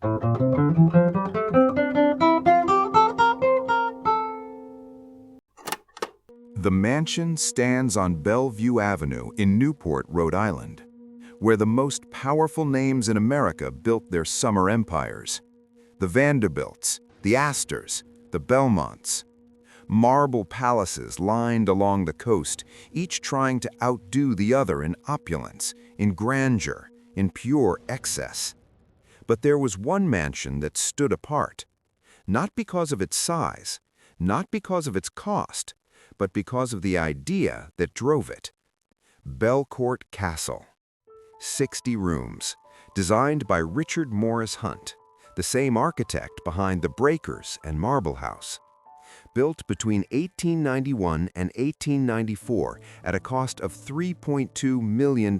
The mansion stands on Bellevue Avenue in Newport, Rhode Island, where the most powerful names in America built their summer empires. The Vanderbilts, the Astors, the Belmonts. Marble palaces lined along the coast, each trying to outdo the other in opulence, in grandeur, in pure excess. But there was one mansion that stood apart, not because of its size, not because of its cost, but because of the idea that drove it. Belcourt Castle. 60 rooms, designed by Richard Morris Hunt, the same architect behind the Breakers and Marble House. Built between 1891 and 1894 at a cost of $3.2 million,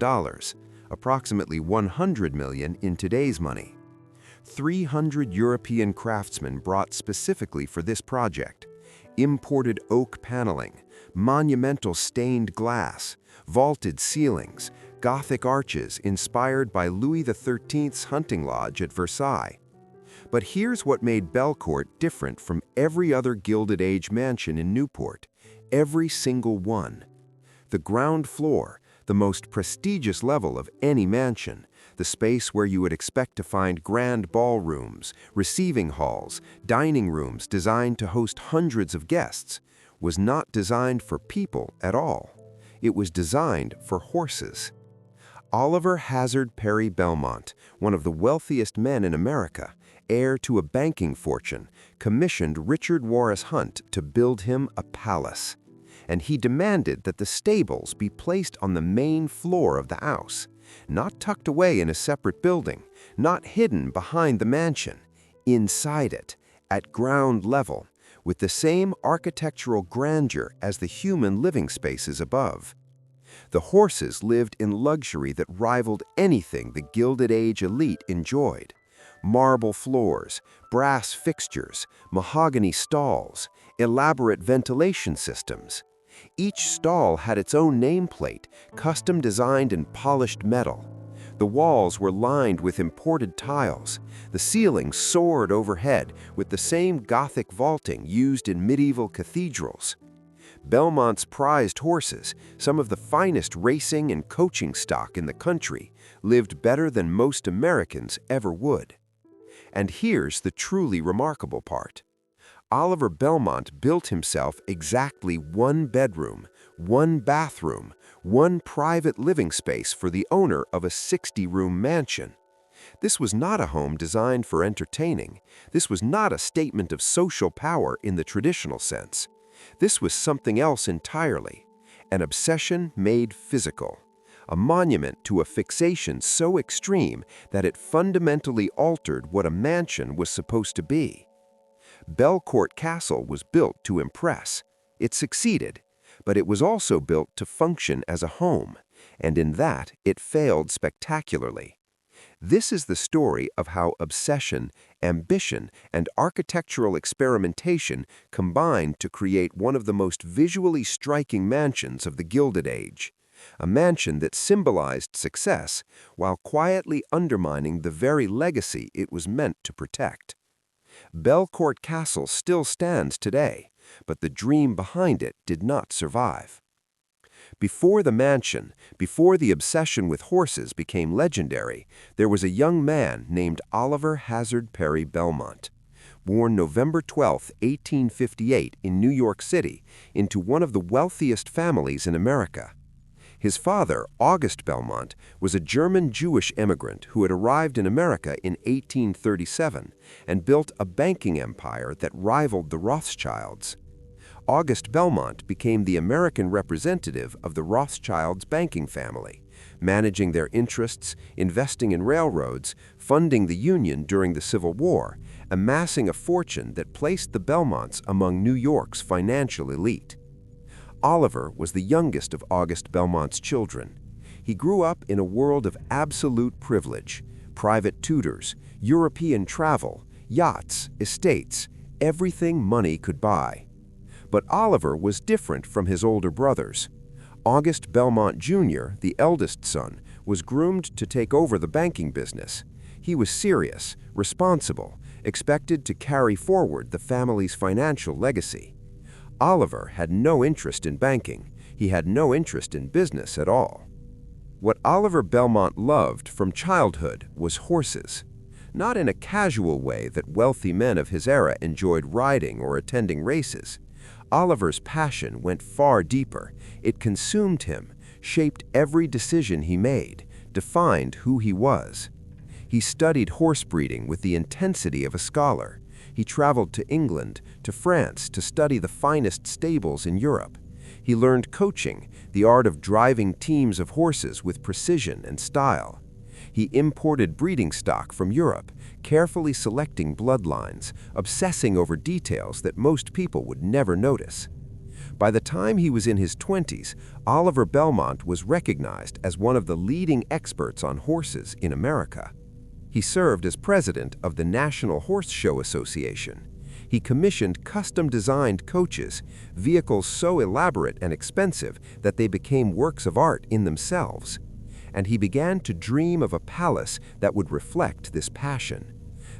approximately $100 million in today's money. 300 European craftsmen brought specifically for this project. Imported oak paneling, monumental stained glass, vaulted ceilings, Gothic arches inspired by Louis XIII's hunting lodge at Versailles. But here's what made Belcourt different from every other Gilded Age mansion in Newport, every single one. The ground floor, the most prestigious level of any mansion, the space where you would expect to find grand ballrooms, receiving halls, dining rooms designed to host hundreds of guests, was not designed for people at all. It was designed for horses. Oliver Hazard Perry Belmont, one of the wealthiest men in America, heir to a banking fortune, commissioned Richard Morris Hunt to build him a palace. And he demanded that the stables be placed on the main floor of the house, not tucked away in a separate building, not hidden behind the mansion, inside it, at ground level, with the same architectural grandeur as the human living spaces above. The horses lived in luxury that rivaled anything the Gilded Age elite enjoyed. Marble floors, brass fixtures, mahogany stalls, elaborate ventilation systems. Each stall had its own nameplate, custom designed in polished metal. The walls were lined with imported tiles. The ceiling soared overhead with the same Gothic vaulting used in medieval cathedrals. Belmont's prized horses, some of the finest racing and coaching stock in the country, lived better than most Americans ever would. And here's the truly remarkable part. Oliver Belmont built himself exactly one bedroom, one bathroom, one private living space for the owner of a 60-room mansion. This was not a home designed for entertaining. This was not a statement of social power in the traditional sense. This was something else entirely, an obsession made physical, a monument to a fixation so extreme that it fundamentally altered what a mansion was supposed to be. Belcourt Castle was built to impress. It succeeded, but it was also built to function as a home, and in that it failed spectacularly. This is the story of how obsession, ambition, and architectural experimentation combined to create one of the most visually striking mansions of the Gilded Age, a mansion that symbolized success while quietly undermining the very legacy it was meant to protect. Belcourt Castle still stands today, but the dream behind it did not survive. Before the mansion, before the obsession with horses became legendary, there was a young man named Oliver Hazard Perry Belmont. Born November 12, 1858 in New York City, into one of the wealthiest families in America. His father, August Belmont, was a German Jewish immigrant who had arrived in America in 1837 and built a banking empire that rivaled the Rothschilds. August Belmont became the American representative of the Rothschilds banking family, managing their interests, investing in railroads, funding the Union during the Civil War, amassing a fortune that placed the Belmonts among New York's financial elite. Oliver was the youngest of August Belmont's children. He grew up in a world of absolute privilege, private tutors, European travel, yachts, estates, everything money could buy. But Oliver was different from his older brothers. August Belmont Jr., the eldest son, was groomed to take over the banking business. He was serious, responsible, expected to carry forward the family's financial legacy. Oliver had no interest in banking. He had no interest in business at all. What Oliver Belmont loved from childhood was horses. Not in a casual way that wealthy men of his era enjoyed riding or attending races. Oliver's passion went far deeper. It consumed him, shaped every decision he made, defined who he was. He studied horse breeding with the intensity of a scholar. He traveled to England, to France, to study the finest stables in Europe. He learned coaching, the art of driving teams of horses with precision and style. He imported breeding stock from Europe, carefully selecting bloodlines, obsessing over details that most people would never notice. By the time he was in his 20s, Oliver Belmont was recognized as one of the leading experts on horses in America. He served as president of the National Horse Show Association. He commissioned custom-designed coaches, vehicles so elaborate and expensive that they became works of art in themselves. And he began to dream of a palace that would reflect this passion.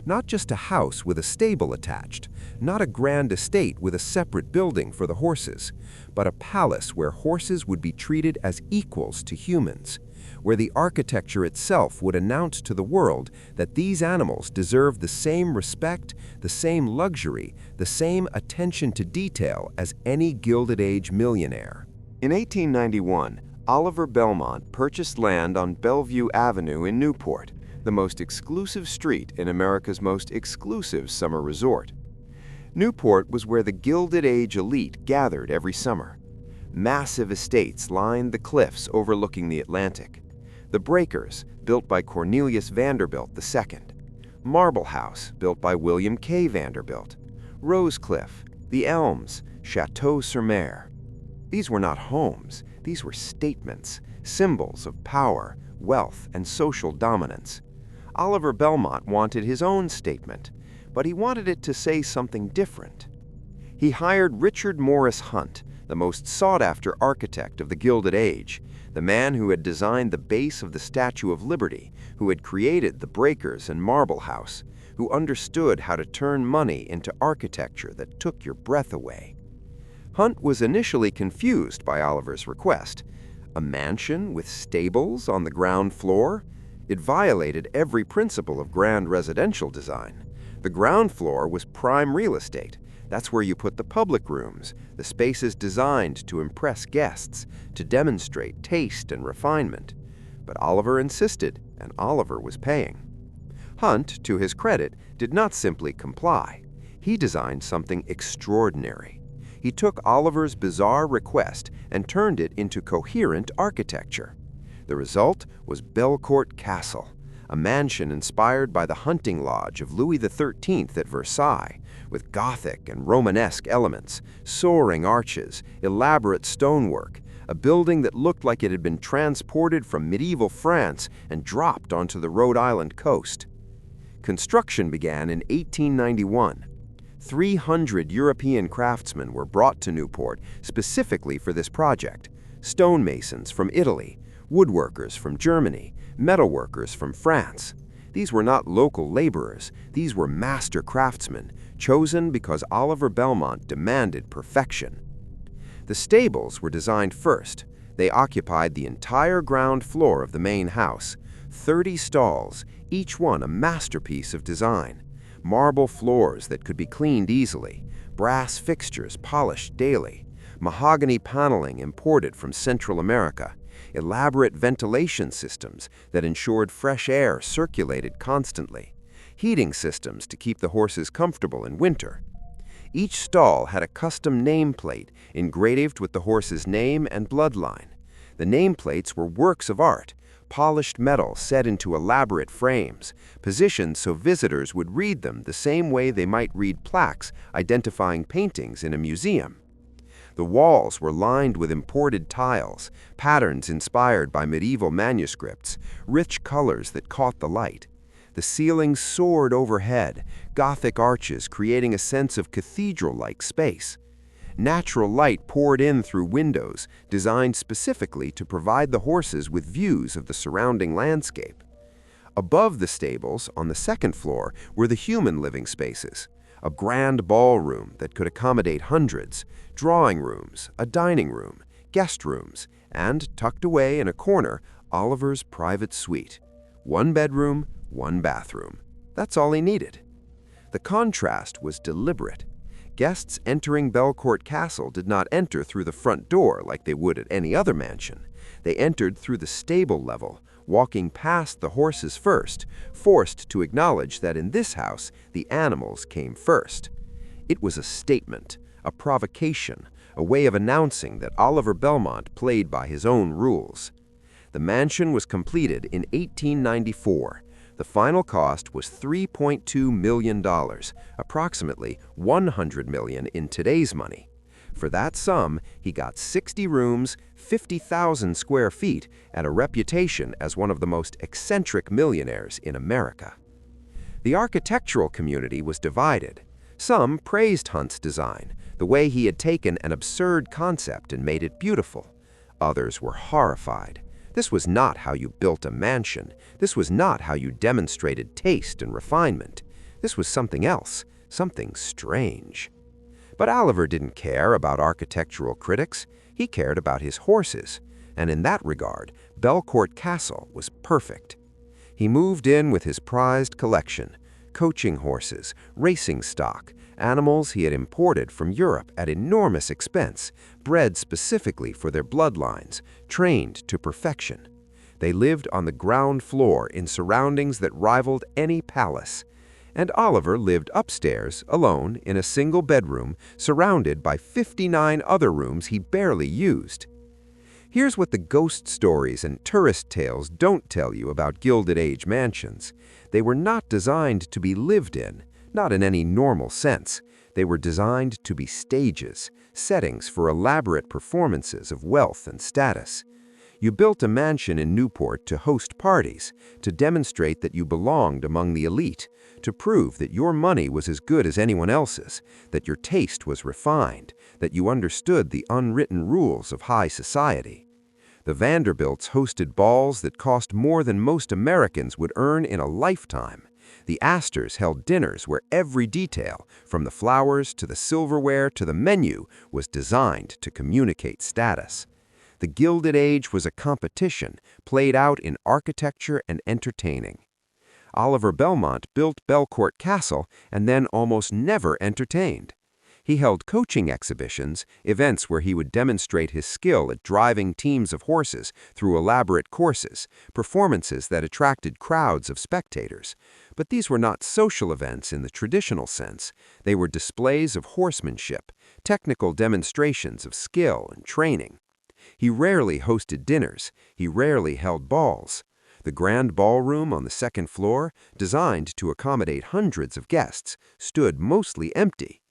Not just a house with a stable attached, not a grand estate with a separate building for the horses, but a palace where horses would be treated as equals to humans, where the architecture itself would announce to the world that these animals deserve the same respect, the same luxury, the same attention to detail as any Gilded Age millionaire. In 1891, Oliver Belmont purchased land on Bellevue Avenue in Newport, the most exclusive street in America's most exclusive summer resort. Newport was where the Gilded Age elite gathered every summer. Massive estates lined the cliffs overlooking the Atlantic. The Breakers, built by Cornelius Vanderbilt II. Marble House, built by William K. Vanderbilt. Rosecliff, the Elms, Chateau-sur-Mer. These were not homes. These were statements, symbols of power, wealth, and social dominance. Oliver Belmont wanted his own statement, but he wanted it to say something different. He hired Richard Morris Hunt, the most sought-after architect of the Gilded Age, the man who had designed the base of the Statue of Liberty, who had created the Breakers and Marble House, who understood how to turn money into architecture that took your breath away. Hunt was initially confused by Oliver's request. A mansion with stables on the ground floor? It violated every principle of grand residential design. The ground floor was prime real estate. That's where you put the public rooms, the spaces designed to impress guests, to demonstrate taste and refinement. But Oliver insisted, and Oliver was paying. Hunt, to his credit, did not simply comply. He designed something extraordinary. He took Oliver's bizarre request and turned it into coherent architecture. The result was Belcourt Castle, a mansion inspired by the hunting lodge of Louis XIII at Versailles, with Gothic and Romanesque elements, soaring arches, elaborate stonework, a building that looked like it had been transported from medieval France and dropped onto the Rhode Island coast. Construction began in 1891. 300 European craftsmen were brought to Newport specifically for this project. Stonemasons from Italy, woodworkers from Germany, metalworkers from France. These were not local laborers. These were master craftsmen, chosen because Oliver Belmont demanded perfection. The stables were designed first. They occupied the entire ground floor of the main house, 30 stalls, each one a masterpiece of design. Marble floors that could be cleaned easily, brass fixtures polished daily, mahogany paneling imported from Central America, elaborate ventilation systems that ensured fresh air circulated constantly, heating systems to keep the horses comfortable in winter. Each stall had a custom nameplate engraved with the horse's name and bloodline. The nameplates were works of art, polished metal set into elaborate frames, positioned so visitors would read them the same way they might read plaques identifying paintings in a museum. The walls were lined with imported tiles, patterns inspired by medieval manuscripts, rich colors that caught the light. The ceilings soared overhead, Gothic arches creating a sense of cathedral-like space. Natural light poured in through windows, designed specifically to provide the horses with views of the surrounding landscape. Above the stables, on the second floor, were the human living spaces. A grand ballroom that could accommodate hundreds, drawing rooms, a dining room, guest rooms, and, tucked away in a corner, Oliver's private suite. One bedroom, one bathroom. That's all he needed. The contrast was deliberate. Guests entering Belcourt Castle did not enter through the front door like they would at any other mansion. They entered through the stable level, walking past the horses first, forced to acknowledge that in this house the animals came first. It was a statement, a provocation, a way of announcing that Oliver Belmont played by his own rules. The mansion was completed in 1894. The final cost was $3.2 million, approximately $100 million in today's money. For that sum, he got 60 rooms, 50,000 square feet, and a reputation as one of the most eccentric millionaires in America. The architectural community was divided. Some praised Hunt's design, the way he had taken an absurd concept and made it beautiful. Others were horrified. This was not how you built a mansion. This was not how you demonstrated taste and refinement. This was something else, something strange. But Oliver didn't care about architectural critics. He cared about his horses, and in that regard, Belcourt Castle was perfect. He moved in with his prized collection, coaching horses, racing stock, animals he had imported from Europe at enormous expense, bred specifically for their bloodlines, trained to perfection. They lived on the ground floor in surroundings that rivaled any palace. And Oliver lived upstairs, alone, in a single bedroom, surrounded by 59 other rooms he barely used. Here's what the ghost stories and tourist tales don't tell you about Gilded Age mansions. They were not designed to be lived in, not in any normal sense. They were designed to be stages, settings for elaborate performances of wealth and status. You built a mansion in Newport to host parties, to demonstrate that you belonged among the elite, to prove that your money was as good as anyone else's, that your taste was refined, that you understood the unwritten rules of high society. The Vanderbilts hosted balls that cost more than most Americans would earn in a lifetime. The Astors held dinners where every detail, from the flowers to the silverware to the menu, was designed to communicate status. The Gilded Age was a competition played out in architecture and entertaining. Oliver Belmont built Belcourt Castle and then almost never entertained. He held coaching exhibitions, events where he would demonstrate his skill at driving teams of horses through elaborate courses, performances that attracted crowds of spectators. But these were not social events in the traditional sense. They were displays of horsemanship, technical demonstrations of skill and training. He rarely hosted dinners. He rarely held balls. The grand ballroom on the second floor, designed to accommodate hundreds of guests, stood mostly empty.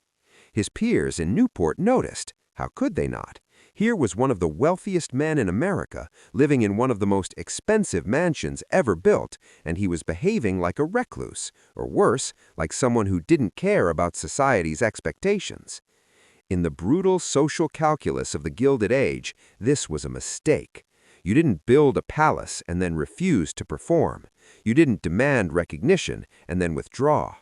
His peers in Newport noticed. How could they not? Here was one of the wealthiest men in America, living in one of the most expensive mansions ever built, and he was behaving like a recluse, or worse, like someone who didn't care about society's expectations. In the brutal social calculus of the Gilded Age, this was a mistake. You didn't build a palace and then refuse to perform. You didn't demand recognition and then withdraw.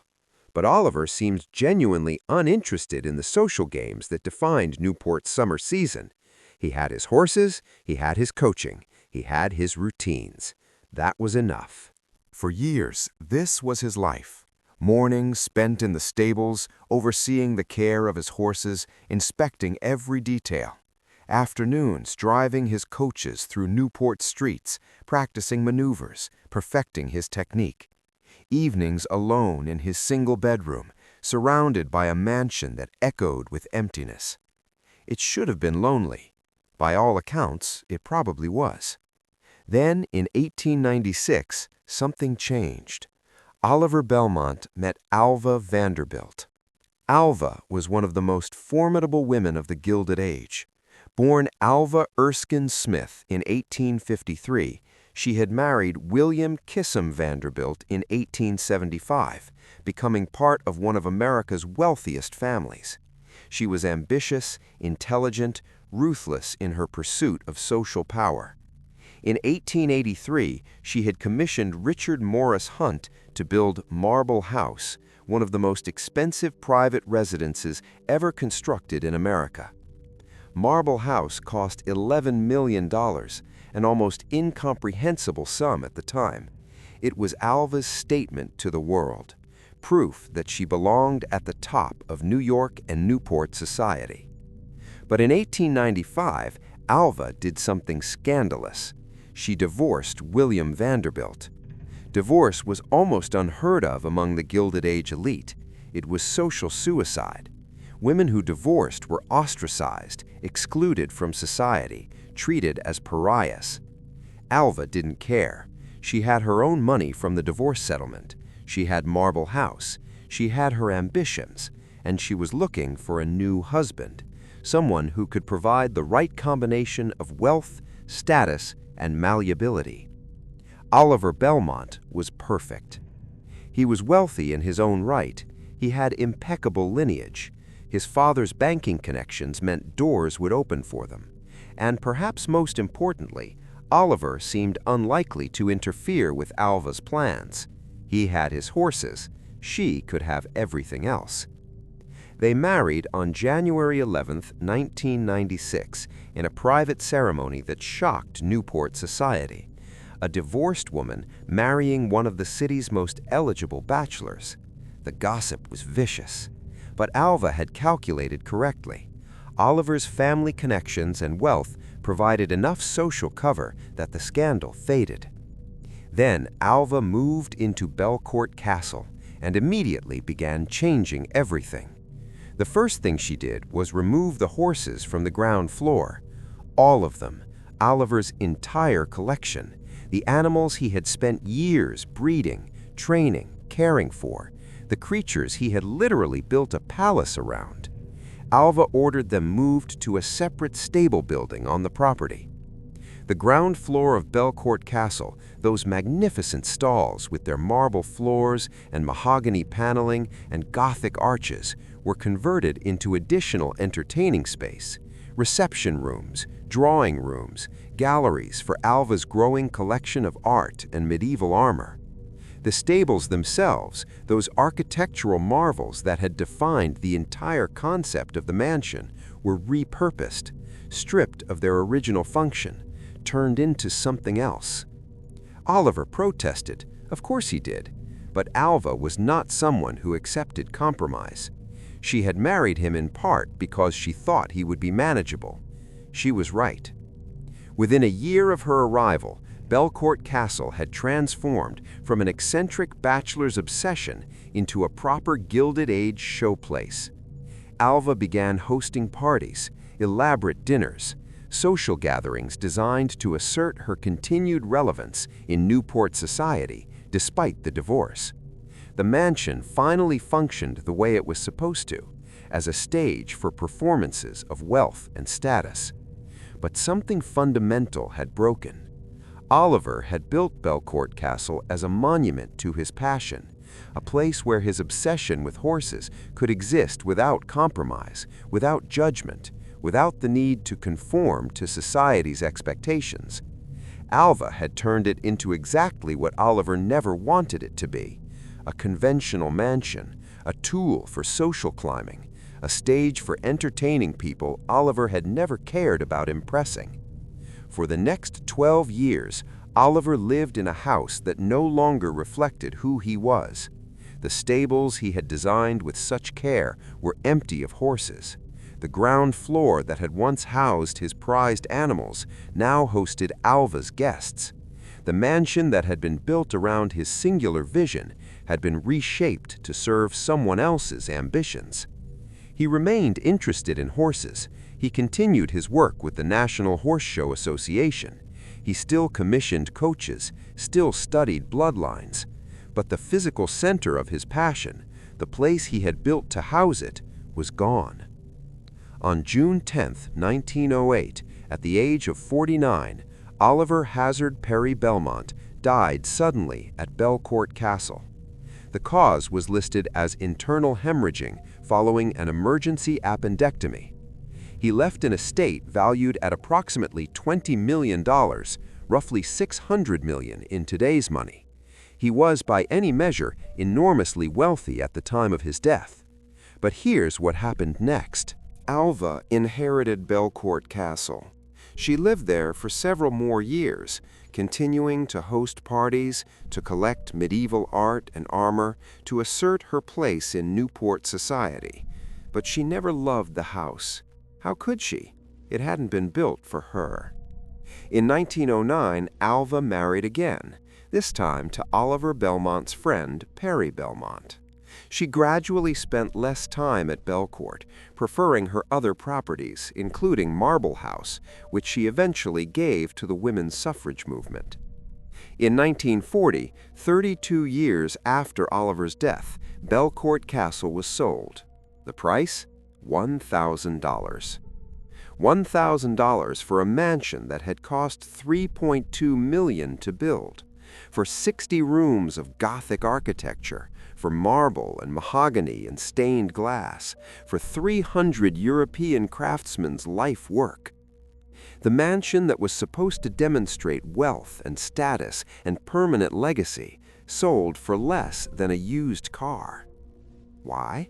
But Oliver seemed genuinely uninterested in the social games that defined Newport's summer season. He had his horses, he had his coaching, he had his routines. That was enough. For years, this was his life. Mornings spent in the stables, overseeing the care of his horses, inspecting every detail. Afternoons driving his coaches through Newport streets, practicing maneuvers, perfecting his technique. Evenings alone in his single bedroom, surrounded by a mansion that echoed with emptiness. It should have been lonely. By all accounts, it probably was. Then, in 1896, something changed. Oliver Belmont met Alva Vanderbilt. Alva was one of the most formidable women of the Gilded Age. Born Alva Erskine Smith in 1853, she had married William Kissam Vanderbilt in 1875, becoming part of one of America's wealthiest families. She was ambitious, intelligent, ruthless in her pursuit of social power. In 1883, she had commissioned Richard Morris Hunt to build Marble House, one of the most expensive private residences ever constructed in America. Marble House cost $11 million, an almost incomprehensible sum at the time. It was Alva's statement to the world, proof that she belonged at the top of New York and Newport society. But in 1895, Alva did something scandalous. She divorced William Vanderbilt. Divorce was almost unheard of among the Gilded Age elite. It was social suicide. Women who divorced were ostracized, excluded from society, treated as pariahs. Alva didn't care. She had her own money from the divorce settlement. She had Marble House. She had her ambitions, and she was looking for a new husband, someone who could provide the right combination of wealth, status, and malleability. Oliver Belmont was perfect. He was wealthy in his own right. He had impeccable lineage. His father's banking connections meant doors would open for them. And perhaps most importantly, Oliver seemed unlikely to interfere with Alva's plans. He had his horses. She could have everything else. They married on January 11, 1996, in a private ceremony that shocked Newport society. A divorced woman marrying one of the city's most eligible bachelors. The gossip was vicious. But Alva had calculated correctly. Oliver's family connections and wealth provided enough social cover that the scandal faded. Then Alva moved into Belcourt Castle and immediately began changing everything. The first thing she did was remove the horses from the ground floor. All of them, Oliver's entire collection, the animals he had spent years breeding, training, caring for, the creatures he had literally built a palace around. Alva ordered them moved to a separate stable building on the property. The ground floor of Belcourt Castle, those magnificent stalls with their marble floors and mahogany paneling and Gothic arches, were converted into additional entertaining space, reception rooms, drawing rooms, galleries for Alva's growing collection of art and medieval armor. The stables themselves, those architectural marvels that had defined the entire concept of the mansion, were repurposed, stripped of their original function, turned into something else. Oliver protested, of course he did, but Alva was not someone who accepted compromise. She had married him in part because she thought he would be manageable. She was right. Within a year of her arrival, Belcourt Castle had transformed from an eccentric bachelor's obsession into a proper Gilded Age showplace. Alva began hosting parties, elaborate dinners, social gatherings designed to assert her continued relevance in Newport society despite the divorce. The mansion finally functioned the way it was supposed to, as a stage for performances of wealth and status. But something fundamental had broken. Oliver had built Belcourt Castle as a monument to his passion, a place where his obsession with horses could exist without compromise, without judgment, without the need to conform to society's expectations. Alva had turned it into exactly what Oliver never wanted it to be, a conventional mansion, a tool for social climbing, a stage for entertaining people Oliver had never cared about impressing. For the next 12 years, Oliver lived in a house that no longer reflected who he was. The stables he had designed with such care were empty of horses. The ground floor that had once housed his prized animals now hosted Alva's guests. The mansion that had been built around his singular vision had been reshaped to serve someone else's ambitions. He remained interested in horses. He continued his work with the National Horse Show Association. He still commissioned coaches, still studied bloodlines. But the physical center of his passion, the place he had built to house it, was gone. On June 10, 1908, at the age of 49, Oliver Hazard Perry Belmont died suddenly at Belcourt Castle. The cause was listed as internal hemorrhaging following an emergency appendectomy. He left an estate valued at approximately $20 million, roughly $600 million in today's money. He was, by any measure, enormously wealthy at the time of his death. But here's what happened next. Alva inherited Belcourt Castle. She lived there for several more years, continuing to host parties, to collect medieval art and armor, to assert her place in Newport society. But she never loved the house. How could she? It hadn't been built for her. In 1909, Alva married again, this time to Oliver Belmont's friend, Perry Belmont. She gradually spent less time at Belcourt, preferring her other properties, including Marble House, which she eventually gave to the women's suffrage movement. In 1940, 32 years after Oliver's death, Belcourt Castle was sold. The price? $1,000. $1,000 for a mansion that had cost $3.2 million to build, for 60 rooms of Gothic architecture, for marble and mahogany and stained glass, for 300 European craftsmen's life work. The mansion that was supposed to demonstrate wealth and status and permanent legacy sold for less than a used car. Why?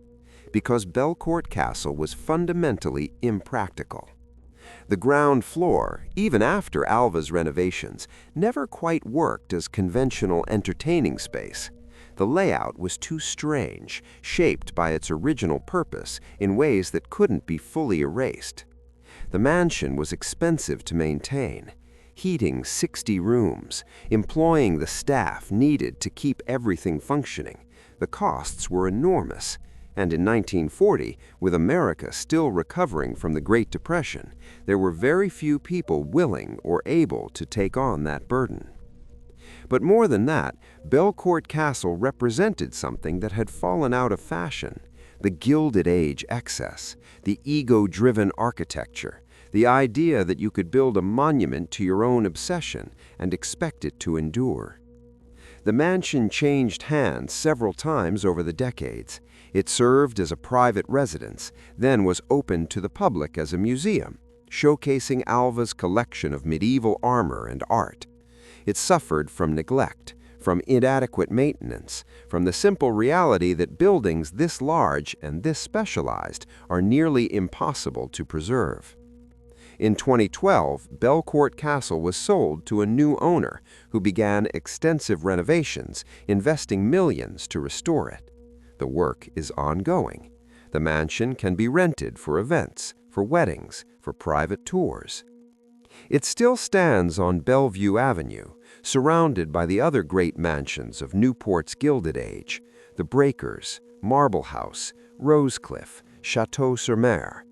Because Belcourt Castle was fundamentally impractical. The ground floor, even after Alva's renovations, never quite worked as conventional entertaining space. The layout was too strange, shaped by its original purpose in ways that couldn't be fully erased. The mansion was expensive to maintain, heating 60 rooms, employing the staff needed to keep everything functioning. The costs were enormous, and in 1940, with America still recovering from the Great Depression, there were very few people willing or able to take on that burden. But more than that, Belcourt Castle represented something that had fallen out of fashion: the Gilded Age excess, the ego-driven architecture, the idea that you could build a monument to your own obsession and expect it to endure. The mansion changed hands several times over the decades. It served as a private residence, then was opened to the public as a museum, showcasing Alva's collection of medieval armor and art. It suffered from neglect, from inadequate maintenance, from the simple reality that buildings this large and this specialized are nearly impossible to preserve. In 2012, Belcourt Castle was sold to a new owner who began extensive renovations, investing millions to restore it. The work is ongoing. The mansion can be rented for events, for weddings, for private tours. It still stands on Bellevue Avenue, surrounded by the other great mansions of Newport's Gilded Age: the Breakers, Marble House, Rosecliff, Chateau-sur-Mer.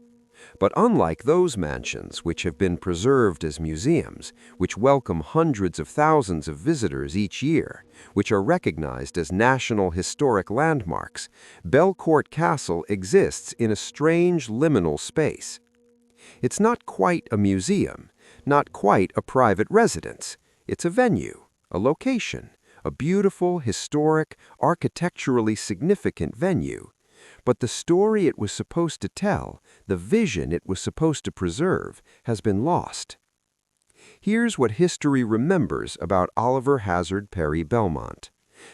But unlike those mansions which have been preserved as museums, which welcome hundreds of thousands of visitors each year, which are recognized as national historic landmarks, Belcourt Castle exists in a strange liminal space. It's not quite a museum, not quite a private residence. It's a venue, a location, a beautiful, historic, architecturally significant venue. But the story it was supposed to tell, the vision it was supposed to preserve, has been lost. Here's what history remembers about Oliver Hazard Perry Belmont: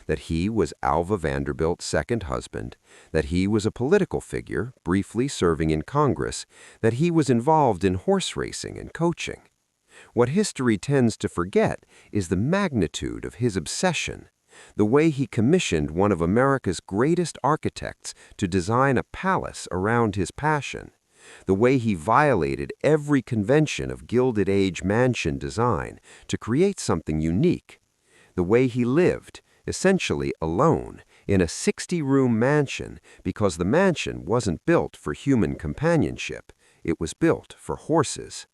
that he was Alva Vanderbilt's second husband, that he was a political figure, briefly serving in Congress, that he was involved in horse racing and coaching. What history tends to forget is the magnitude of his obsession, the way he commissioned one of America's greatest architects to design a palace around his passion, the way he violated every convention of Gilded Age mansion design to create something unique, the way he lived, essentially alone, in a 60-room mansion because the mansion wasn't built for human companionship, it was built for horses.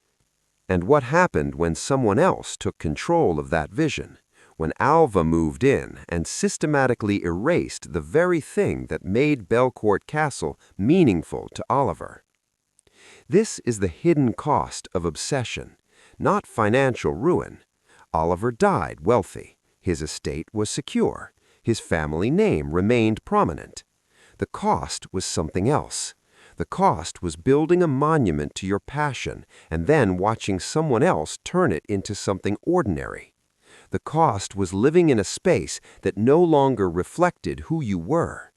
And what happened when someone else took control of that vision, when Alva moved in and systematically erased the very thing that made Belcourt Castle meaningful to Oliver? This is the hidden cost of obsession, not financial ruin. Oliver died wealthy. His estate was secure. His family name remained prominent. The cost was something else: The cost was building a monument to your passion and then watching someone else turn it into something ordinary. The cost was living in a space that no longer reflected who you were.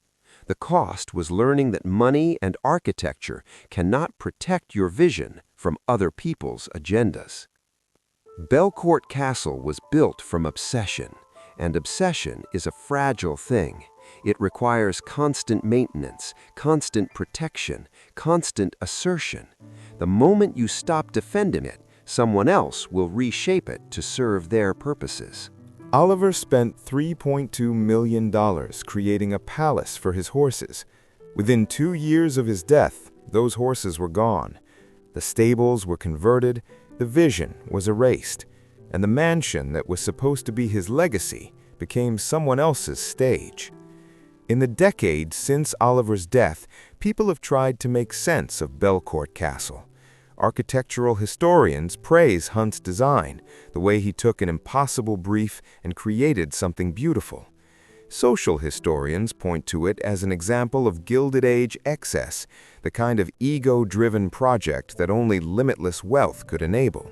The cost was learning that money and architecture cannot protect your vision from other people's agendas. Belcourt Castle was built from obsession, and obsession is a fragile thing. It requires constant maintenance, constant protection, constant assertion. The moment you stop defending it, someone else will reshape it to serve their purposes. Oliver spent $3.2 million creating a palace for his horses. Within 2 years of his death, those horses were gone. The stables were converted, the vision was erased, and the mansion that was supposed to be his legacy became someone else's stage. In the decades since Oliver's death, people have tried to make sense of Belcourt Castle. Architectural historians praise Hunt's design, the way he took an impossible brief and created something beautiful. Social historians point to it as an example of Gilded Age excess, the kind of ego-driven project that only limitless wealth could enable.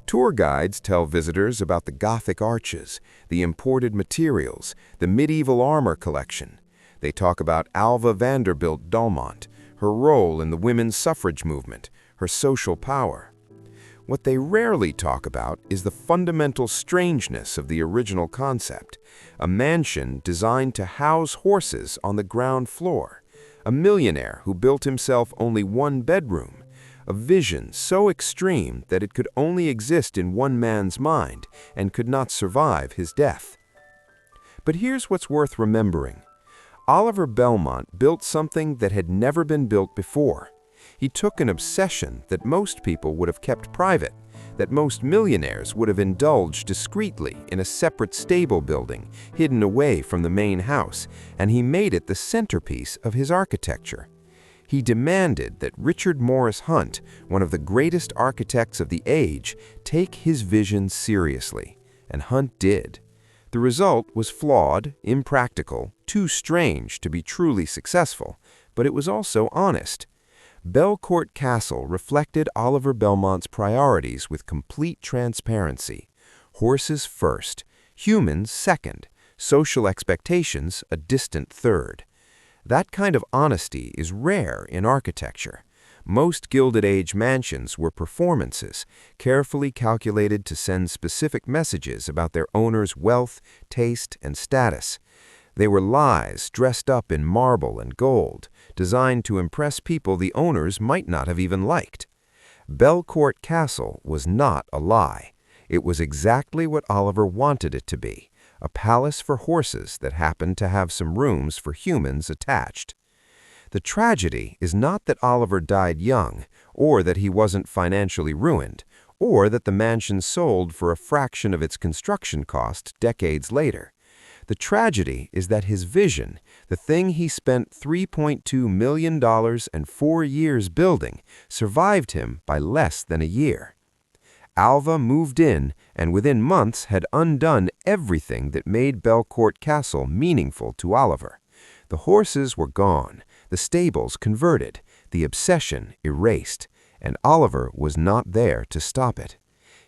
Tour guides tell visitors about the Gothic arches, the imported materials, the medieval armor collection. They talk about Alva Vanderbilt Dalmont, her role in the women's suffrage movement, her social power. What they rarely talk about is the fundamental strangeness of the original concept, a mansion designed to house horses on the ground floor, a millionaire who built himself only one bedroom, a vision so extreme that it could only exist in one man's mind and could not survive his death. But here's what's worth remembering. Oliver Belmont built something that had never been built before. He took an obsession that most people would have kept private, that most millionaires would have indulged discreetly in a separate stable building hidden away from the main house, and he made it the centerpiece of his architecture. He demanded that Richard Morris Hunt, one of the greatest architects of the age, take his vision seriously, and Hunt did. The result was flawed, impractical, too strange to be truly successful, but it was also honest. Belcourt Castle reflected Oliver Belmont's priorities with complete transparency. Horses first, humans second, social expectations a distant third. That kind of honesty is rare in architecture. Most Gilded Age mansions were performances, carefully calculated to send specific messages about their owner's wealth, taste, and status. They were lies dressed up in marble and gold, designed to impress people the owners might not have even liked. Belcourt Castle was not a lie. It was exactly what Oliver wanted it to be, a palace for horses that happened to have some rooms for humans attached. The tragedy is not that Oliver died young, or that he wasn't financially ruined, or that the mansion sold for a fraction of its construction cost decades later. The tragedy is that his vision, the thing he spent $3.2 million and 4 years building, survived him by less than a year. Alva moved in and within months had undone everything that made Belcourt Castle meaningful to Oliver. The horses were gone, the stables converted, the obsession erased, and Oliver was not there to stop it.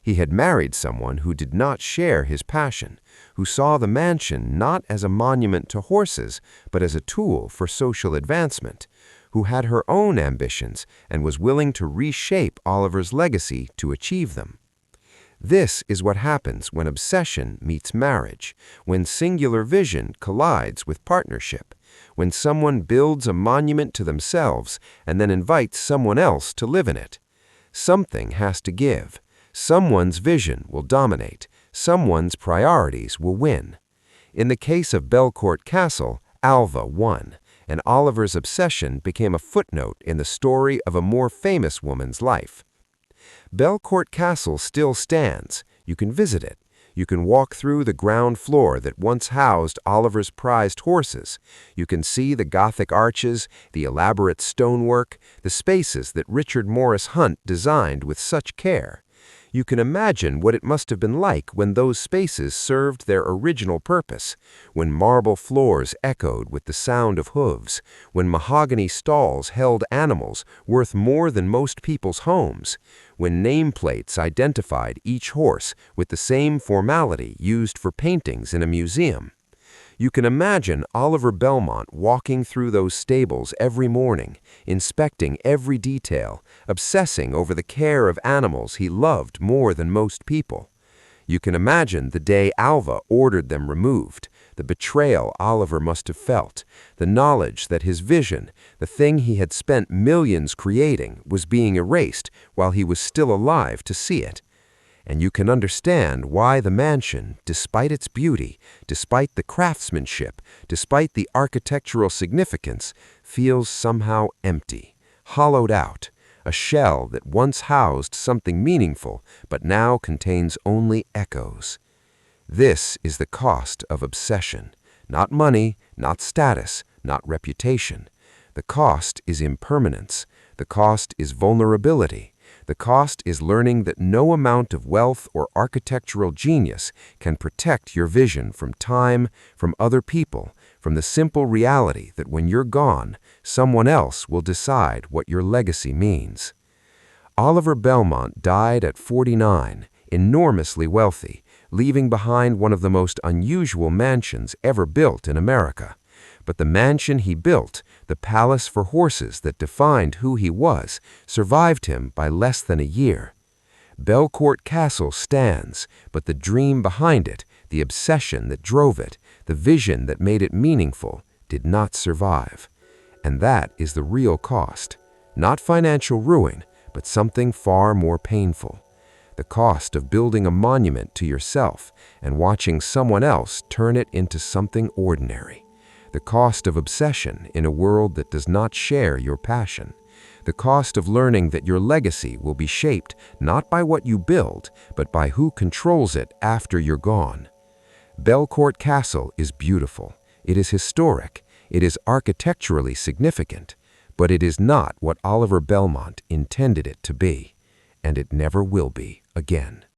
He had married someone who did not share his passion, who saw the mansion not as a monument to horses, but as a tool for social advancement, who had her own ambitions and was willing to reshape Oliver's legacy to achieve them. This is what happens when obsession meets marriage, when singular vision collides with partnership, when someone builds a monument to themselves and then invites someone else to live in it. Something has to give. Someone's vision will dominate. Someone's priorities will win. In the case of Belcourt Castle, Alva won, and Oliver's obsession became a footnote in the story of a more famous woman's life. Belcourt Castle still stands. You can visit it. You can walk through the ground floor that once housed Oliver's prized horses. You can see the Gothic arches, the elaborate stonework, the spaces that Richard Morris Hunt designed with such care. You can imagine what it must have been like when those spaces served their original purpose, when marble floors echoed with the sound of hooves, when mahogany stalls held animals worth more than most people's homes, when nameplates identified each horse with the same formality used for paintings in a museum. You can imagine Oliver Belmont walking through those stables every morning, inspecting every detail, obsessing over the care of animals he loved more than most people. You can imagine the day Alva ordered them removed, the betrayal Oliver must have felt, the knowledge that his vision, the thing he had spent millions creating, was being erased while he was still alive to see it. And you can understand why the mansion, despite its beauty, despite the craftsmanship, despite the architectural significance, feels somehow empty, hollowed out, a shell that once housed something meaningful but now contains only echoes. This is the cost of obsession. Not money, not status, not reputation. The cost is impermanence. The cost is vulnerability. The cost is learning that no amount of wealth or architectural genius can protect your vision from time, from other people, from the simple reality that when you're gone, someone else will decide what your legacy means. Oliver Belmont died at 49, enormously wealthy, leaving behind one of the most unusual mansions ever built in America. But the mansion he built, the palace for horses that defined who he was, survived him by less than a year. Belcourt Castle stands, but the dream behind it, the obsession that drove it, the vision that made it meaningful, did not survive. And that is the real cost. Not financial ruin, but something far more painful. The cost of building a monument to yourself and watching someone else turn it into something ordinary. The cost of obsession in a world that does not share your passion. The cost of learning that your legacy will be shaped not by what you build, but by who controls it after you're gone. Belcourt Castle is beautiful. It is historic. It is architecturally significant. But it is not what Oliver Belmont intended it to be. And it never will be again.